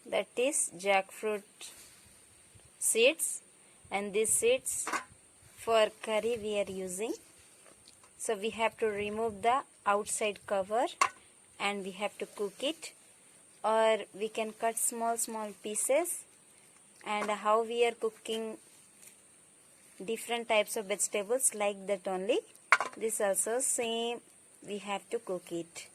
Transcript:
that is jackfruit seeds, and these seeds for curry we are using. So we have to remove the outside cover and we have to cook it, or we can cut small pieces. And how we are cooking different types of vegetables like that only, this also same we have to cook it.